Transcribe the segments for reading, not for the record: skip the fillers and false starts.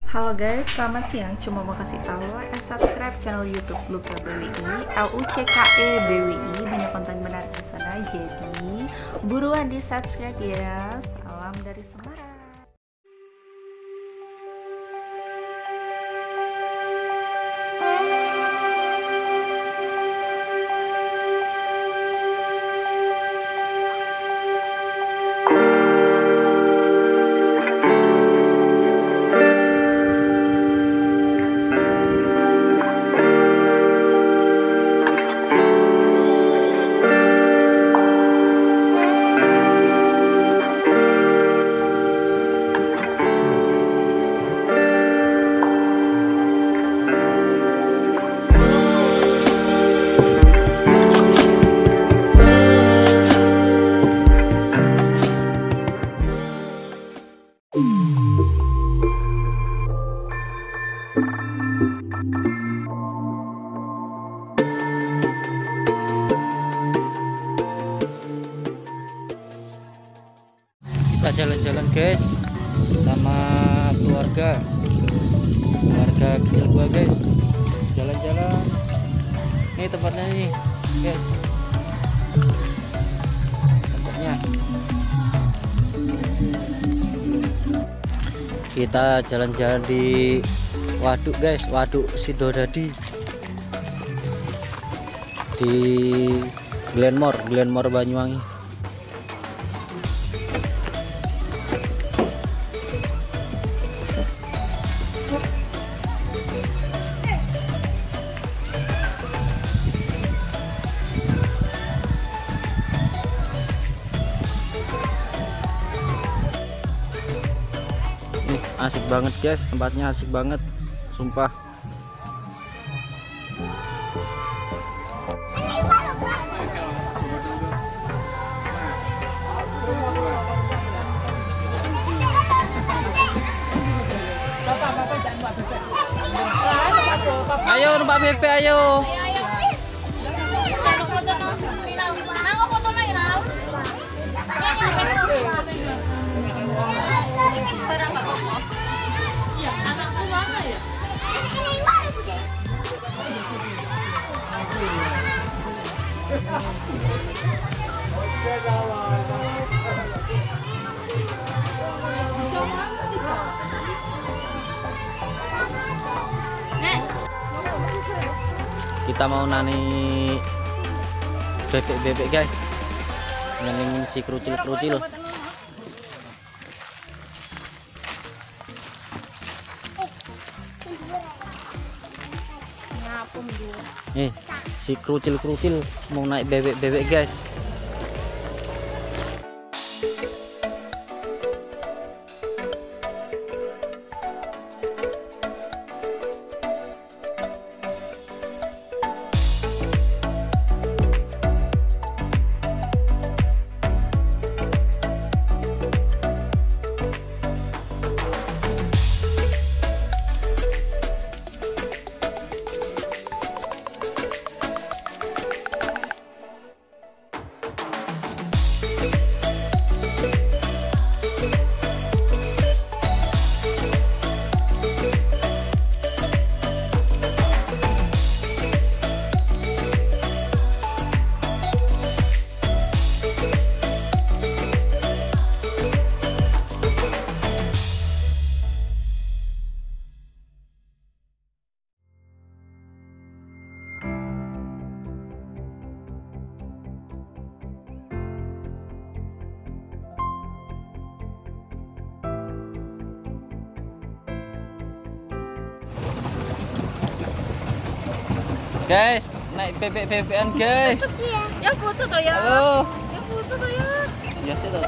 Halo guys, selamat siang. Cuma mau kasih tahu, subscribe channel YouTube Luka BWI, LUCKE BWI, banyak konten menarik di sana. Jadi buruan di subscribe ya. Salam dari Semarang. Kita jalan-jalan guys sama keluarga kecil gua guys, jalan-jalan. Ini tempatnya nih guys, tempatnya. Kita jalan-jalan di waduk guys, waduk Sidodadi di Glenmore Banyuwangi. Asik banget guys, tempatnya asik banget, sumpah. Ayo numpak BP, ayo. Kita mau nani bebek guys, yang si kerucil. Si kerucil mau naik bebek guys. Guys, naik bebek-bebekan guys. Yang foto tuh ya. Halo. Yang foto tuh ya. Biasa tuh.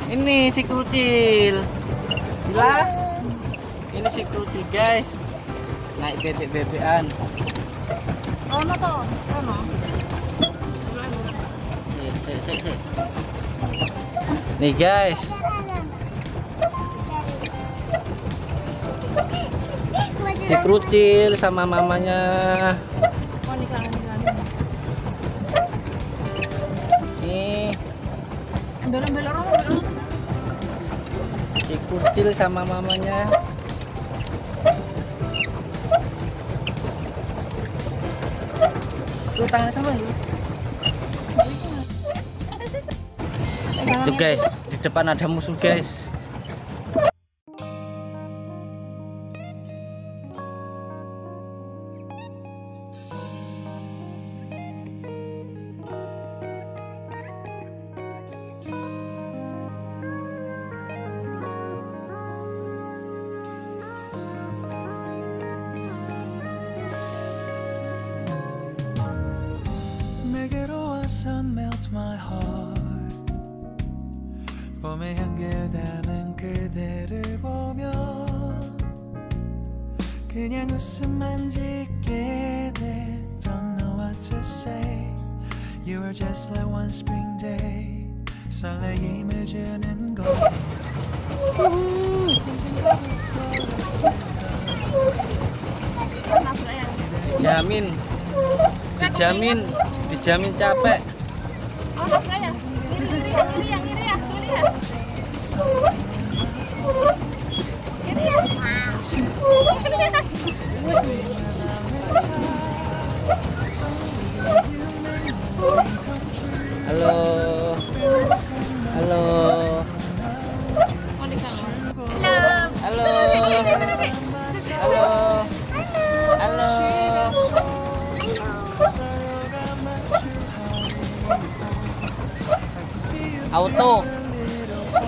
Ini si kerucil. Gila. Ini si kerucil guys. Naik bebek-bebekan. Ono toh, ono. Si. Nih guys. Si kerucil sama mamanya. Nih. Si kerucil sama mamanya tangan sama lu. Tuh guys, di depan ada musuh guys. 내게로 와서 melt my heart 봄의 향기를 담은 그대를 보며 그냥 웃음만 짓게 돼 Don't know what to say You were just like one spring day 설레임을 주는 것 dijamin capek. Halo. Halo. Halo. Halo. Halo.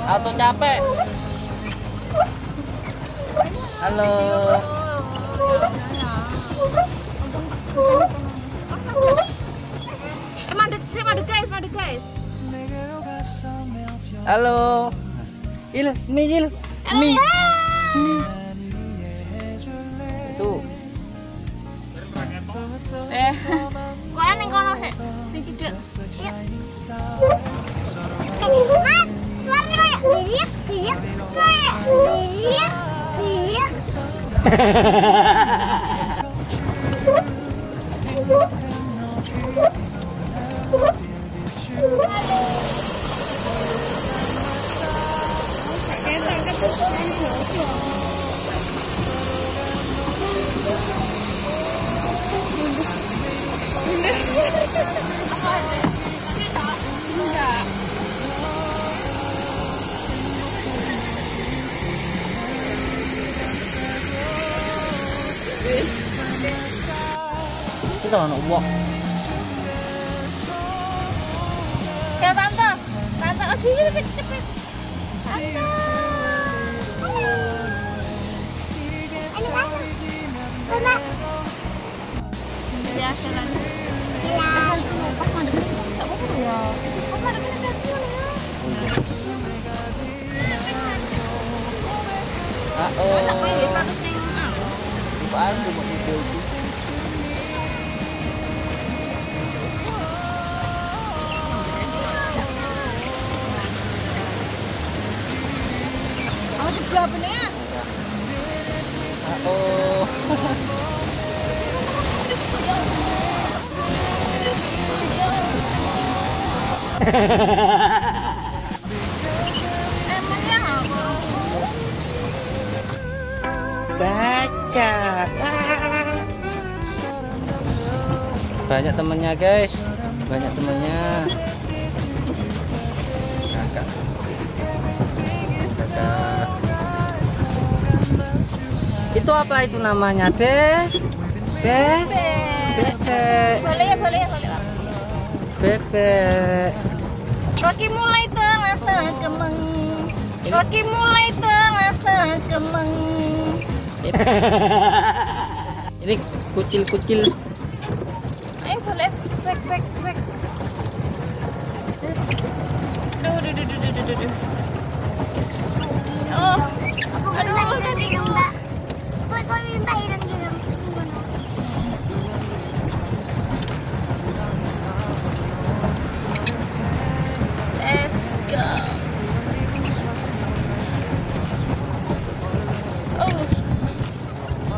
Auto capek. Halo. Madu guys. Halo. Mi. Itu. Kok ning kono sik sing cidek. Mas, suaranya kayak iya. Itu kan uang. Ya tante, aja cepet. Biasa lah. Baca. Banyak temennya guys, banyak temennya. Kakak. Itu apa itu namanya? Bebek. Boleh. Bebek. Rocky mulai terasa kemeng. Ini kucil-kucil. Ayo boleh, back. Duh. Oh, aduh, tadi Mbak. Kok minta ireng-ireng. Let's go.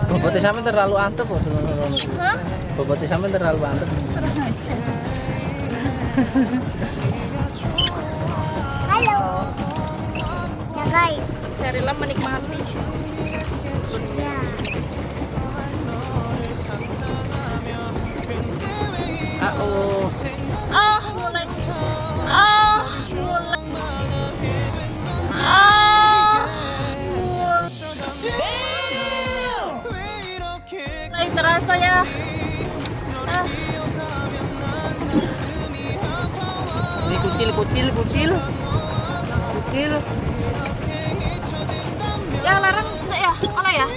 Bobotnya sampai terlalu antep kok. Hah? Bobotnya sampai terlalu antep. Kurang aja. Halo. Ya guys, Sherila menikmati. Ya. Oh. terasa ya. Ini kucil. Ya larang sih ya, oleh ya.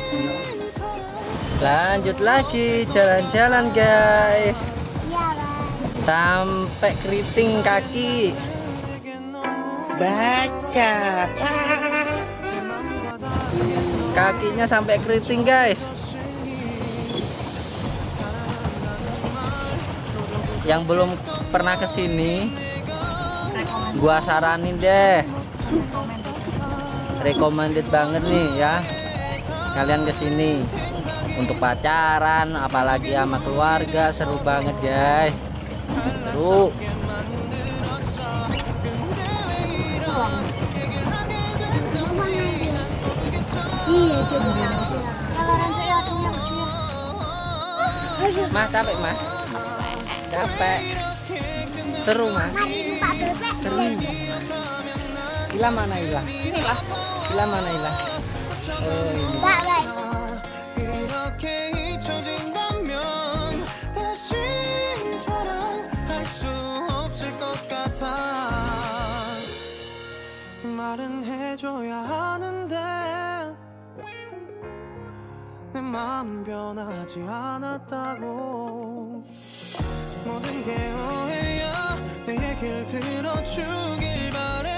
Lanjut lagi jalan-jalan guys. Iya lah. Sampai keriting kaki. Baca. Kakinya sampai keriting guys. Yang belum pernah kesini, gua saranin deh. Recommended banget nih ya. Kalian kesini untuk pacaran, apalagi sama keluarga, seru banget guys. Seru. Iya coba. Ya larang sih ya, tunggu ya. Mas capek mas? Capek. Seru mas? Seru. Ila mana Ila? Inilah. Ila mana Ila? Oh ini. Baik. 이렇게 잊혀진다면 다시 사랑할 수 없을 것 같아. 말은 해줘야 하는데 내 마음 변하지 않았다고. 모든 게 오해야. 내 얘길 들어주길 바래.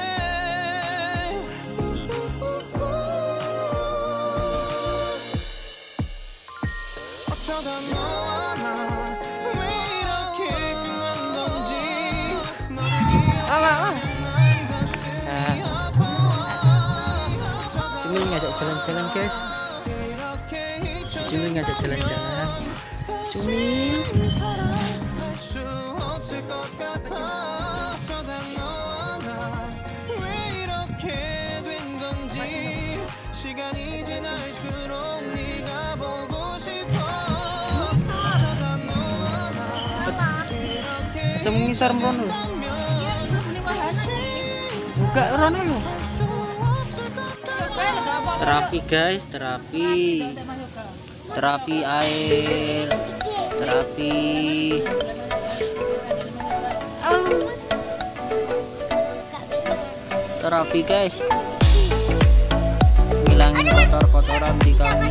어쩌다 너와 나 왜 이렇게 끝난 건지 너를 Cumi ngajak jalan-jalan guys. Cumi ngajak jalan-jalan. Cumi. 수 없을 것 같아. 어쩌다 너와 나 왜 이렇게 된 건지 시간이 지날수록 네가 보고 싶어. 어쩌다 너와 나 이렇게 Cumi ngisar mrono. Buka rono lho. Terapi guys, terapi air, terapi guys, ngilangin kotoran di kaki.